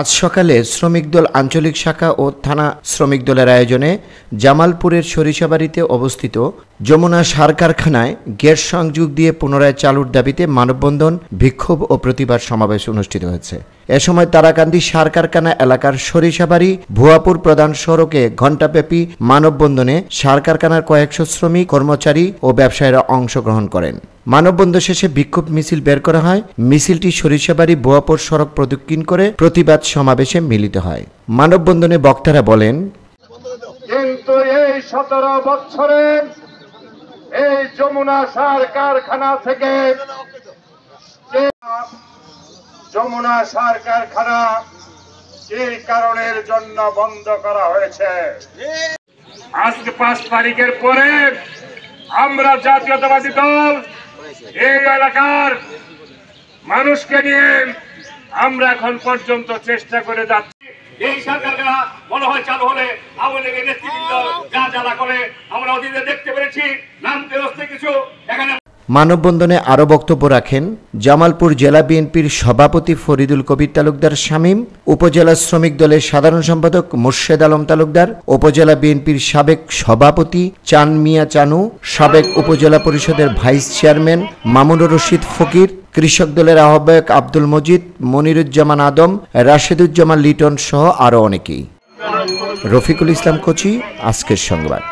আজ সকালে শ্রমিক দল আঞ্চলিক শাখা ও থানা শ্রমিক দলের আয়োজনে জামালপুরের সরিষাবাড়িতে অবস্থিত যমুনা সার কারখানায় গ্যাস সংযোগ দিয়ে পুনরায় চালুর দাবিতে মানববন্ধন, বিক্ষোভ ও প্রতিবাদ সমাবেশ অনুষ্ঠিত হয়েছে। এ সময় তারাকান্দি সার কারখানা এলাকার সরিষাবাড়ি ভুয়াপুর প্রধান সড়কে ঘণ্টাব্যাপী মানববন্ধনে সার কারখানার কয়েকশো শ্রমিক, কর্মচারী ও ব্যবসায়ীরা অংশগ্রহণ করেন। মানববন্ধন শেষে বিক্ষোভ মিছিল বের করা হয়। মিছিলটি সরিষাবাড়ি ভুয়াপুর সড়ক প্রদক্ষিণ করে প্রতিবাদ সমাবেশে মিলিত হয়। মানববন্ধনে বক্তারা বলেন, কিন্তু এই 17 বছরে এই যমুনা সার কারখানা থেকে যমুনা সার কারখানা এই কারণের জন্য বন্ধ করা হয়েছে। আজকে 5 তারিখের পরে আমরা জাতীয়তাবাদী দল এই এলাকার মানুষকে নিয়ে আমরা এখন পর্যন্ত চেষ্টা করে যাচ্ছি। এই সরকারটা মনে হয় চালু হলে আওয়ামী লীগের নেতৃবৃন্দ যা জ্বালা করে আমরা অতীতে দেখতে পেরেছি। নামতে হচ্ছে কিছু এখানে। মানববন্ধনে আরও বক্তব্য রাখেন জামালপুর জেলা বিএনপির সভাপতি ফরিদুল কবির তালুকদার শামীম, উপজেলা শ্রমিক দলের সাধারণ সম্পাদক মোর্শেদ আলম তালুকদার, উপজেলা বিএনপির সাবেক সভাপতি চান মিয়া চানু, সাবেক উপজেলা পরিষদের ভাইস চেয়ারম্যান মামুনুর রশিদ ফকির, কৃষক দলের আহ্বায়ক আব্দুল মজিদ, মনিরুজ্জামান আদম, রাশেদুজ্জামান লিটন সহ আরও অনেকেই। রফিকুল ইসলাম কোচি, আজকের সংবাদ।